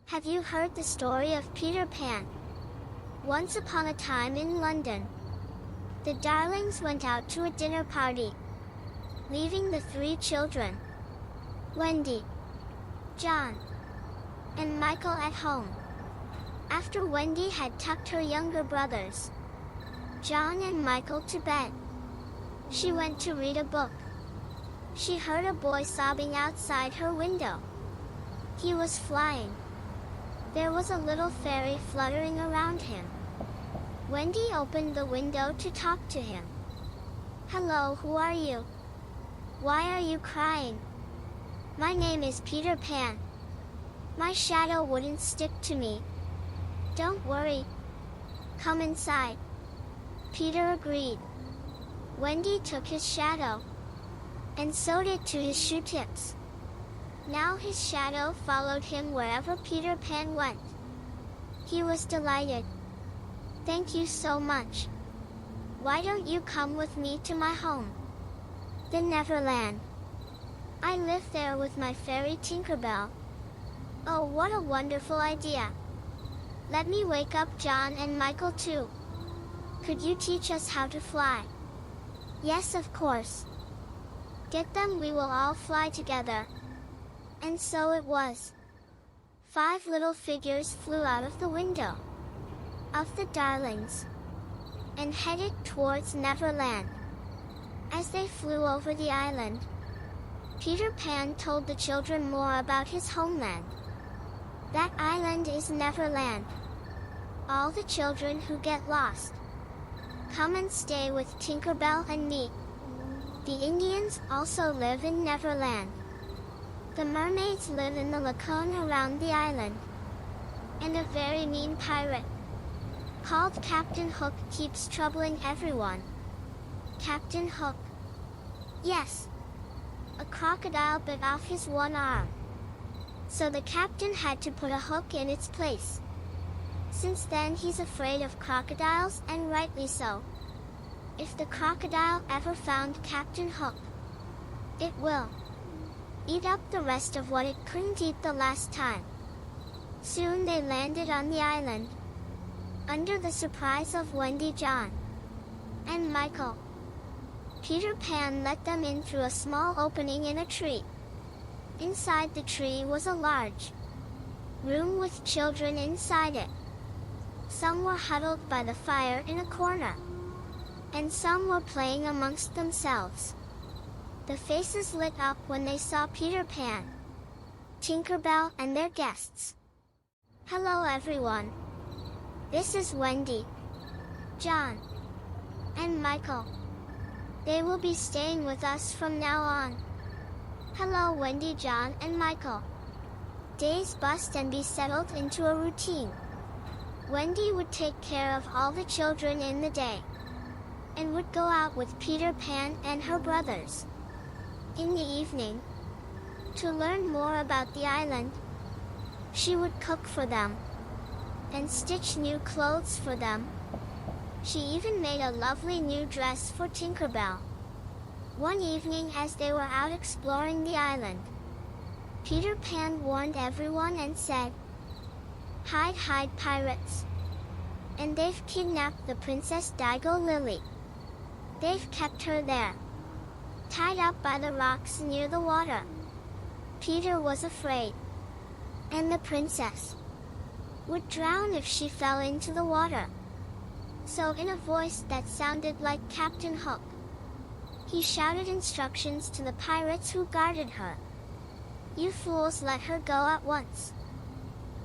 Have you heard the story of Peter Pan? Once upon a time in London, the darlings went out to a dinner party, leaving the three children, Wendy, Jon, and Michael at home. After Wendy had tucked her younger brothers, Jon and Michael, to bed, she went to read a book. She heard a boy sobbing outside her window. He was flying. There was a little fairy fluttering around him. Wendy opened the window to talk to him. "Hello, who are you? Why are you crying?" "My name is Peter Pan. My shadow wouldn't stick to me." "Don't worry. Come inside." Peter agreed. Wendy took his shadow, and sewed it to his shoetips. Now his shadow followed him wherever Peter Pan went. He was delighted. "Thank you so much. Why don't you come with me to my home, the Neverland? I live there with my fairy Tinkerbell." "Oh, what a wonderful idea. Let me wake up Jon and Michael too. Could you teach us how to fly?" "Yes, of course. Get them, we will all fly together." And so it was. 5 little figures flew out of the window of the darlings and headed towards Neverland. As they flew over the island, Peter Pan told the children more about his homeland. That island is Neverland. All the children who get lost, come and stay with Tinkerbell and me. The Indians also live in Neverland. The mermaids live in the lagoon around the island. And a very mean pirate, called Captain Hook, keeps troubling everyone. Captain Hook. Yes. A crocodile bit off his one arm. So the captain had to put a hook in its place. Since then he's afraid of crocodiles, and rightly so. If the crocodile ever found Captain Hook, it will eat up the rest of what it couldn't eat the last time. Soon they landed on the island, under the surprise of Wendy, Jon, and Michael. Peter Pan let them in through a small opening in a tree. Inside the tree was a large room with children inside it. Some were huddled by the fire in a corner, and some were playing amongst themselves. The faces lit up when they saw Peter Pan, Tinkerbell, and their guests. "Hello everyone. This is Wendy, Jon, and Michael. They will be staying with us from now on." "Hello Wendy, Jon, and Michael." Days bust and be settled into a routine. Wendy would take care of all the children in the day, and would go out with Peter Pan and her brothers. In the evening, to learn more about the island, she would cook for them, and stitch new clothes for them. She even made a lovely new dress for Tinkerbell. One evening as they were out exploring the island, Peter Pan warned everyone and said, "Hide, hide, pirates! And they've kidnapped the Princess Digo Lily. They've kept her there, tied up by the rocks near the water." Peter was afraid, and the princess would drown if she fell into the water. So in a voice that sounded like Captain Hook, he shouted instructions to the pirates who guarded her. "You fools, let her go at once.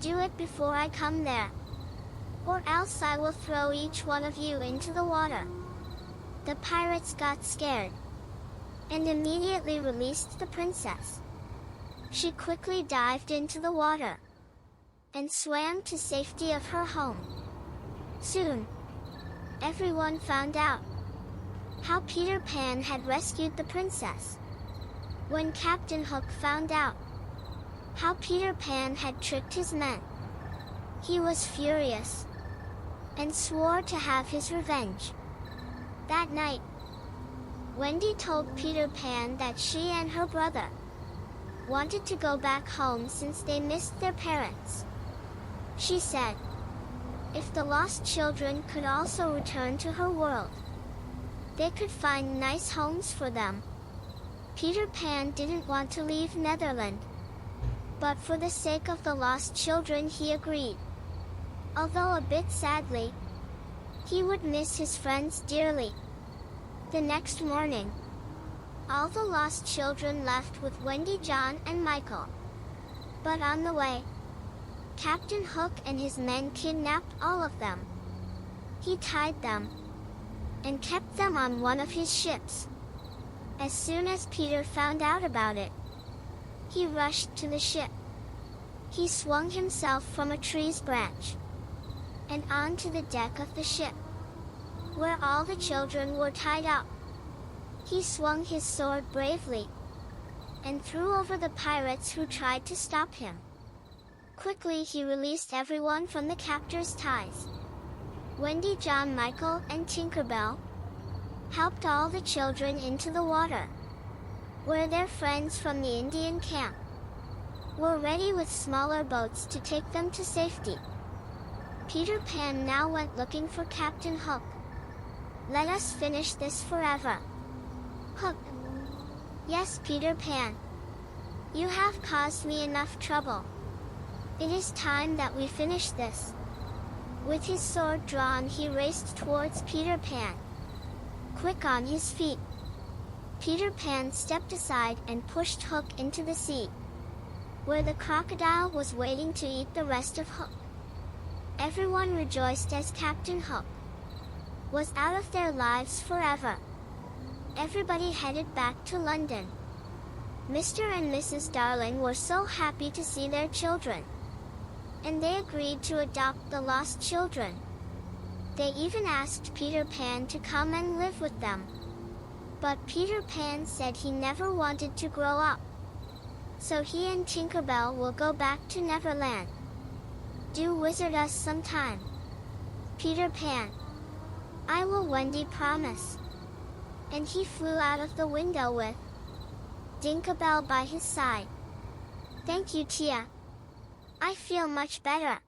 Do it before I come there, or else I will throw each one of you into the water." The pirates got scared, and immediately released the princess. She quickly dived into the water, and swam to safety of her home. Soon, everyone found out how Peter Pan had rescued the princess. When Captain Hook found out how Peter Pan had tricked his men, he was furious, and swore to have his revenge. That night, Wendy told Peter Pan that she and her brother wanted to go back home since they missed their parents. She said, if the lost children could also return to her world, they could find nice homes for them. Peter Pan didn't want to leave Neverland, but for the sake of the lost children he agreed. Although a bit sadly, he would miss his friends dearly. The next morning, all the lost children left with Wendy, Jon, and Michael. But on the way, Captain Hook and his men kidnapped all of them. He tied them and kept them on one of his ships. As soon as Peter found out about it, he rushed to the ship. He swung himself from a tree's branch and onto the deck of the ship, where all the children were tied up. He swung his sword bravely and threw over the pirates who tried to stop him. Quickly he released everyone from the captor's ties. Wendy, Jon, Michael, and Tinker Bell helped all the children into the water, where their friends from the Indian camp were ready with smaller boats to take them to safety. Peter Pan now went looking for Captain Hook. Let us finish this forever. Hook. Yes, Peter Pan. You have caused me enough trouble. It is time that we finish this. With his sword drawn, he raced towards Peter Pan. Quick on his feet, Peter Pan stepped aside and pushed Hook into the sea, where the crocodile was waiting to eat the rest of Hook. Everyone rejoiced as Captain Hook was out of their lives forever. Everybody headed back to London. Mr. and Mrs. Darling were so happy to see their children, and they agreed to adopt the lost children. They even asked Peter Pan to come and live with them. But Peter Pan said he never wanted to grow up. So he and Tinker Bell will go back to Neverland. Do visit us sometime. Peter Pan. I will, Wendy promise. And he flew out of the window with Tinker Bell by his side. Thank you, Tia. I feel much better.